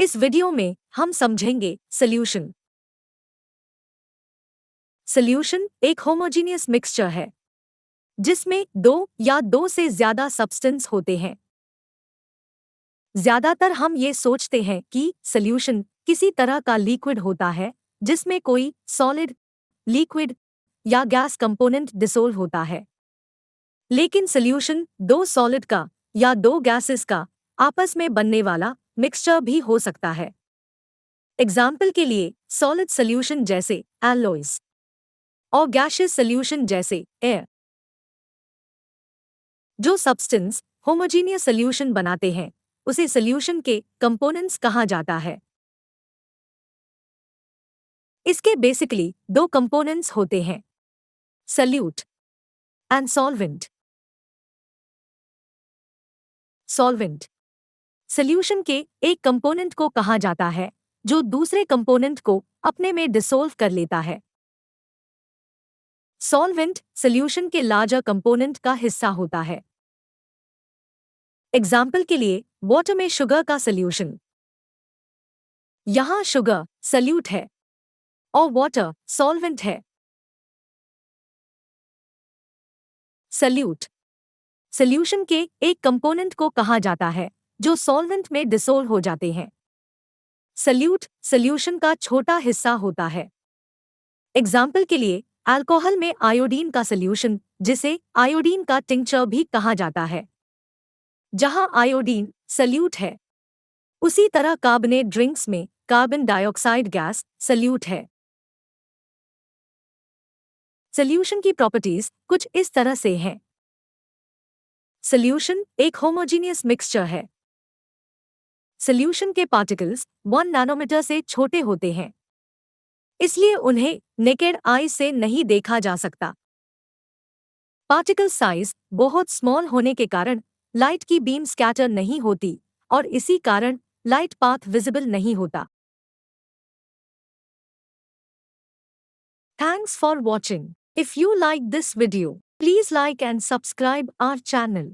इस वीडियो में हम समझेंगे सॉल्यूशन। सॉल्यूशन एक होमोजीनियस मिक्सचर है जिसमें दो या दो से ज्यादा सब्सटेंस होते हैं। ज्यादातर हम ये सोचते हैं कि सॉल्यूशन किसी तरह का लिक्विड होता है जिसमें कोई सॉलिड, लिक्विड या गैस कंपोनेंट डिसोल्व होता है। लेकिन सॉल्यूशन दो सॉलिड का या दो गैसेस का आपस में बनने वाला मिक्सचर भी हो सकता है। एग्जाम्पल के लिए सॉलिड सॉल्यूशन जैसे एल्लोइज और गैसियस सॉल्यूशन जैसे एयर। जो सब्सटेंस होमोजीनियस सॉल्यूशन बनाते हैं उसे सॉल्यूशन के कंपोनेंट्स कहा जाता है। इसके बेसिकली दो कंपोनेंट्स होते हैं, solute and solvent. Solvent solution के एक कंपोनेंट को कहा जाता है जो दूसरे कंपोनेंट को अपने में डिसोल्व कर लेता है। सॉल्वेंट सॉल्यूशन के लार्जर कंपोनेंट का हिस्सा होता है। एग्जाम्पल के लिए वाटर में शुगर का सॉल्यूशन। यहां शुगर सल्यूट है और वाटर सॉल्वेंट है। सल्यूट सॉल्यूशन के एक कंपोनेंट को कहा जाता है जो सॉल्वेंट में डिसोल्व हो जाते हैं। सल्यूट सॉल्यूशन का छोटा हिस्सा होता है। एग्जाम्पल के लिए अल्कोहल में आयोडीन का सॉल्यूशन जिसे आयोडीन का टिंक्चर भी कहा जाता है। जहां आयोडीन सल्यूट है उसी तरह कार्बनेट ड्रिंक्स में कार्बन डाइऑक्साइड गैस सल्यूट है। सॉल्यूशन की प्रॉपर्टीज कुछ इस तरह से हैं। सॉल्यूशन एक होमोजीनियस मिक्सचर है। सॉल्यूशन के पार्टिकल्स 1 नैनोमीटर से छोटे होते हैं, इसलिए उन्हें नेकेड आई से नहीं देखा जा सकता। पार्टिकल साइज बहुत स्मॉल होने के कारण लाइट की बीम स्कैटर नहीं होती और इसी कारण लाइट पाथ विजिबल नहीं होता। Thanks for watching. If you like this video, please like and subscribe our channel.